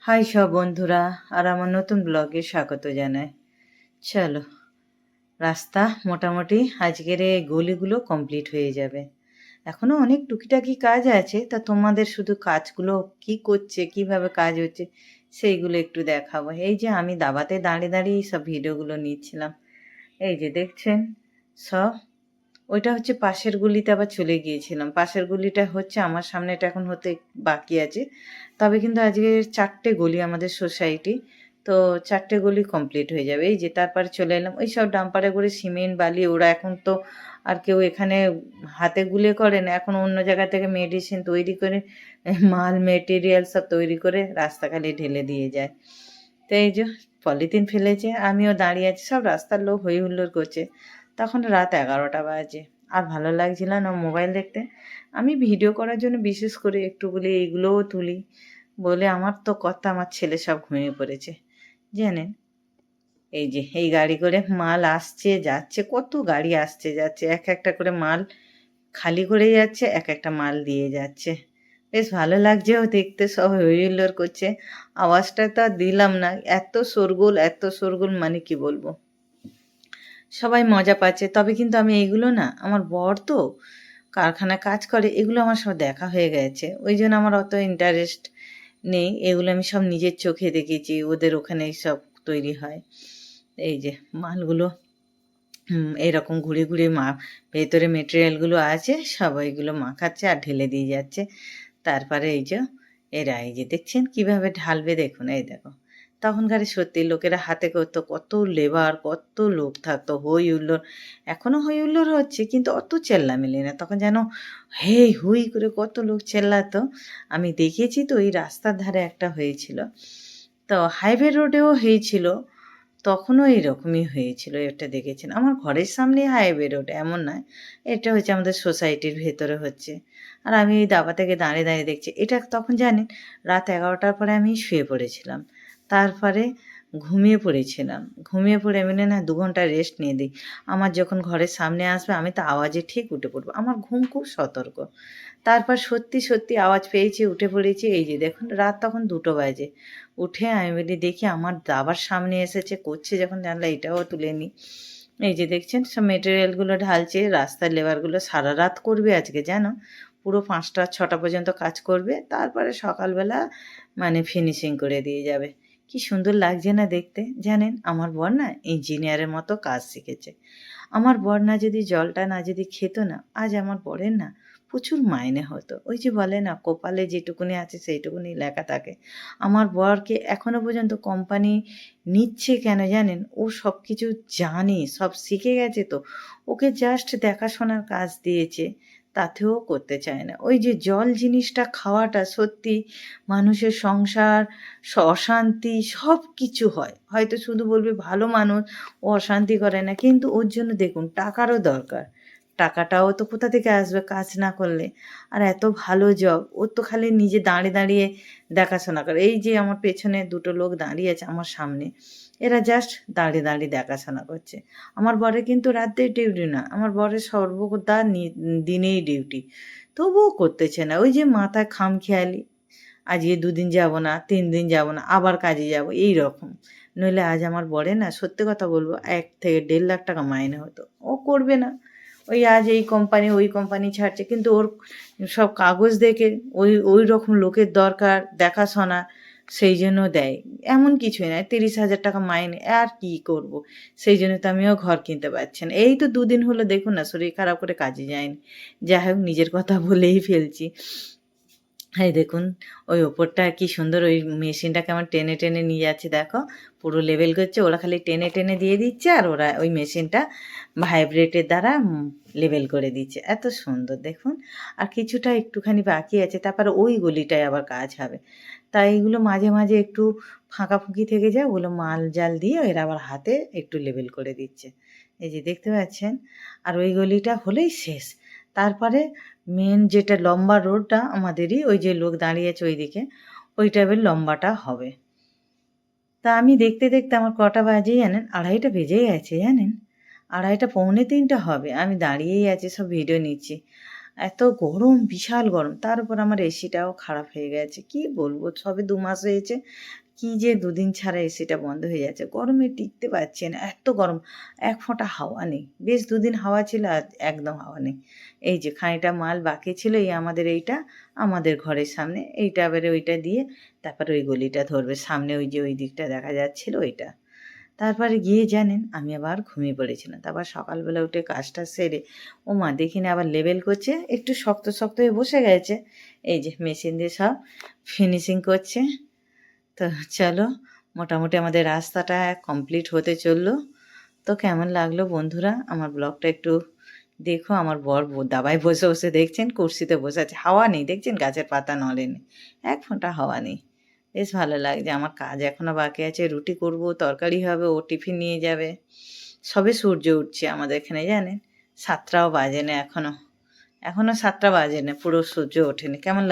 High সব বন্ধুরা, আর আমার নতুন ব্লগে স্বাগত জানাই। চলো, রাস্তা মোটামুটি আজকের এই গলিগুলো কমপ্লিট হয়ে যাবে। এখনো অনেক টুকিটাকি কাজ আছে, তা তোমাদের শুধু কাজগুলো কি করছে, কিভাবে কাজ হচ্ছে সেইগুলো একটু দেখাবো। এই যে আমি দাবাতে দাঁড়িয়ে দাঁড়িয়ে সব ভিডিওগুলো নিচ্ছিলাম। এই যে দেখছেন সব, ওইটা হচ্ছে পাশের গলিতে আবার চলে গিয়েছিলাম। পাশের গলিটা হচ্ছে আমার সামনেটা এখন হতে বাকি আছে। তবে কিন্তু আজকে 4টে গলি আমাদের সোসাইটি, তো 4টে গলি কমপ্লিট হয়ে যাবে। এই যে তারপরে চলে এলাম ওই সব ডাম্পারে করে সিমেন্ট বালি, ওরা এখন তো আর কেউ এখানে হাতে গুলে করে না, এখন অন্য জায়গা থেকে মেডিসিন তৈরি করে মাল মেটেরিয়াল সব তৈরি করে রাস্তা খালি ঢেলে দিয়ে যায়। তো এই যে পলিথিন ফেলেছে, আমিও দাঁড়িয়ে আছি, সব রাস্তার লোক হই হুল্লোড় করছে। তখন রাত 11টা বাজে, আর ভালো লাগছিল না মোবাইল দেখতে। আমি ভিডিও করার জন্য বিশেষ করে একটু বলি এইগুলোও তুলি বলে আমার তো কথা, আমার ছেলে সব ঘুমিয়ে পড়েছে জানেন। এই যে এই গাড়ি করে মাল আসছে যাচ্ছে, কত গাড়ি আসছে যাচ্ছে, এক একটা করে মাল খালি করে যাচ্ছে, এক একটা মাল দিয়ে যাচ্ছে। বেশ ভালো লাগছেও দেখতে, সব হইহুল্লোড় করছে। আওয়াজটা তো আর দিলাম না, এত শোরগোল এত শোরগোল, মানে কি বলবো, সবাই মজা পাচ্ছে। তবে কিন্তু আমি এইগুলো না, আমার বর তো কারখানায় কাজ করে, এগুলো আমার সব দেখা হয়ে গেছে, ওই জন্য আমার অত ইন্টারেস্ট নেই। এগুলো আমি সব নিজের চোখে দেখেছি, ওদের ওখানে সব তৈরি হয়। এই যে মালগুলো এরকম ঘুরে ঘুরে ভেতরে মেটেরিয়ালগুলো আছে, সবাইগুলো মাখাচ্ছে আর ঢেলে দিয়ে যাচ্ছে। তারপরে এই যে এরা, এই যে দেখছেন কিভাবে ঢালবে, দেখুন এই দেখো। তখনকার সত্যি লোকেরা হাতে করতো, কত লেবার কত লোক থাকতো, হই হুল্লোড়। এখনও হই হুল্লোড় হচ্ছে, কিন্তু অত চেল্লামেলি না, তখন যেন হেই হুই করে কত লোক চেল্লাতো। আমি দেখেছি তো, ওই রাস্তার ধারে একটা হয়েছিল, তো হাইওয়ে রোডেও হয়েছিল, তখনও এইরকমই হয়েছিল। এটা দেখেছেন আমার ঘরের সামনে হাইওয়ে রোড, এমন নয়, এটা হচ্ছে আমাদের সোসাইটির ভেতরে হচ্ছে। আর আমি এই দাবা থেকে দাঁড়িয়ে দাঁড়িয়ে দেখছি এটা। তখন জানেন রাত 11টার পরে আমি শুয়ে পড়েছিলাম, তারপরে ঘুমিয়ে পড়েছিলাম। ঘুমিয়ে পড়ে এমনি না 2 ঘন্টা রেস্ট নিয়ে দিই। আমার যখন ঘরের সামনে আসবে আমি তো আওয়াজে ঠিক উঠে পড়বো, আমার ঘুম খুব সতর্ক। তারপর সত্যি সত্যি আওয়াজ পেয়েছি, উঠে পড়েছি। এই যে দেখুন রাত তখন 2টো বাজে। উঠে আমি বলি দেখি আমার দাবার সামনে এসেছে, করছে যখন জানলা এটাও তুলে নিই। এই যে দেখছেন সব মেটেরিয়ালগুলো ঢালছে, রাস্তার লেবারগুলো সারা রাত করবে আজকে জানো, পুরো 5টা 6টা পর্যন্ত কাজ করবে, তারপরে সকালবেলা মানে ফিনিশিং করে দিয়ে যাবে। কি সুন্দর লাগছে না দেখতে জানেন। আমার বর না ইঞ্জিনিয়ারের মতো কাজ শিখেছে। আমার বর না যদি জলটা না যদি খেত না, আজ আমার বরের না প্রচুর মাইনে হতো। ওই যে বলে না কপালে যেটুকুনি আছে সেইটুকুনি লেখা থাকে। আমার বরকে এখনো পর্যন্ত কোম্পানি নিচ্ছে কেন জানেন, ও সব কিছু জানে, সব শিখে গেছে, তো ওকে জাস্ট দেখাশোনার কাজ দিয়েছে, তাতেও করতে চায় না। ওই যে জল জিনিসটা খাওয়াটা সত্যি মানুষের সংসার অশান্তি সব কিছু হয়। হয়তো শুধু বলবে ভালো মানুষ, ও অশান্তি করে না, কিন্তু ওর জন্য দেখুন টাকারও দরকার। টাকাটাও তো কোথা থেকে আসবে কাজ না করলে। আর এত ভালো জব, ওর তো খালি নিজে দাঁড়িয়ে দাঁড়িয়ে দেখাশোনা করে। এই যে আমার পেছনে 2টো লোক দাঁড়িয়ে আছে আমার সামনে, এরা জাস্ট দাঁড়িয়ে দাঁড়িয়ে দেখাশোনা করছে। আমার বরের কিন্তু রাতের ডিউটি না, আমার বরের সর্বদা দিনেই ডিউটি, তবুও করতেছে না। ওই যে মাথায় খামখেয়ালি, আজকে 2 দিন যাব না, 3 দিন যাব না, আবার কাজে যাব, এই রকম। নইলে আজ আমার বরে না সত্যি কথা বলবো 1 থেকে 1.5 লাখ টাকা মাইনে হতো, ও করবে না। ওই আজ এই কোম্পানি ওই কোম্পানি ছাড়ছে, কিন্তু ওর সব কাগজ দেখে ওই ওই রকম লোকের দরকার দেখাশোনা, সেই জন্য দেয়। এমন কিছুই নয়, 30,000 টাকা মাইনে, আর কি করব। সেই জন্য তো আমিও ঘর কিনতে পারছি না। এই তো 2 দিন হলো দেখুন না, শরীর খারাপ করে কাজে যায়নি। যাই হোক, নিজের কথা বলেই ফেলছি। এই দেখুন ওই ওপরটা কি সুন্দর, ওই মেশিনটা কেমন টেনে টেনে নিয়ে যাচ্ছে দেখো, পুরো লেবেল করছে, ওরা খালি টেনে টেনে দিয়ে দিচ্ছে, আর ওরা ওই মেশিনটা ভাইব্রেটের দ্বারা লেবেল করে দিচ্ছে। এত সুন্দর দেখুন। আর কিছুটা একটুখানি বাকি আছে, তারপরে ওই গলিটায় আবার কাজ হবে। তাই এগুলো মাঝে মাঝে একটু ফাঁকাফুঁকি থেকে যায়, ওগুলো মাল জাল দিয়ে এরা আবার হাতে একটু লেবেল করে দিচ্ছে। এই যে দেখতে পাচ্ছেন। আর ওই গলিটা হলেই শেষ। তারপরে মেন যেটা লম্বা রোডটা আমাদেরই, ওই যে লোক দাঁড়িয়ে আছে ওইদিকে, ওইটা এবার লম্বাটা হবে। তা আমি দেখতে দেখতে আমার কটা বাজে জানেন, 2:30 বেজেই গেছে জানেন। 2:30 পৌনে 3টা হবে, আমি দাঁড়িয়েই আছি সব ভিডিও নিচ্ছি। এত গরম, বিশাল গরম। তার উপর আমার এসিটাও খারাপ হয়ে গেছে। কি বলবো, সবে ২ মাস হয়েছে। কি যে ২ দিন ছাড়া এসিটা বন্ধ হয়ে যাচ্ছে। গরমে টিকতে পারছি না, এত গরম। এক ফোঁটা হাওয়া নেই। বেশ ২ দিন হাওয়া ছিল, আর একদম হাওয়া নেই। এই যে খানিকটা মাল বাকি ছিল, এই আমাদের এইটা, আমাদের ঘরের সামনে। এইটা এবারে ওইটা দিয়ে তারপরে ওই গলিটা ধরবে। সামনে ওই যে ওই দিকটা দেখা যাচ্ছিল ওইটা। তারপরে গিয়ে জানেন আমি আবার ঘুমিয়ে পড়েছিলাম। তারপর সকালবেলা উঠে কাজটা সেরে ওমা দেখি না আবার লেবেল করছে, একটু শক্ত শক্ত হয়ে বসে গেছে। এই যে মেশিন দিয়ে সব ফিনিশিং করছে। তো চলো, মোটামুটি আমাদের রাস্তাটা কমপ্লিট হতে চললো। তো কেমন লাগলো বন্ধুরা আমার ব্লগটা একটু দেখো। আমার বর দাবায় বসে বসে দেখছেন, কুর্সিতে বসে আছে। হাওয়া নেই, দেখছেন গাছের পাতা নড়েনি, এক ফোঁটা হাওয়া নেই। বেশ ভালো লাগছে। আমার কাজ এখনও বাকি আছে, রুটি করব, তরকারি হবে, ও টিফিন নিয়ে যাবে। সবে সূর্য উঠছে আমাদের এখানে জানেন, ৭টাও বাজে না এখনও। এখনও ৭টা বাজে না, পুরো সূর্য ওঠেনি। কেমন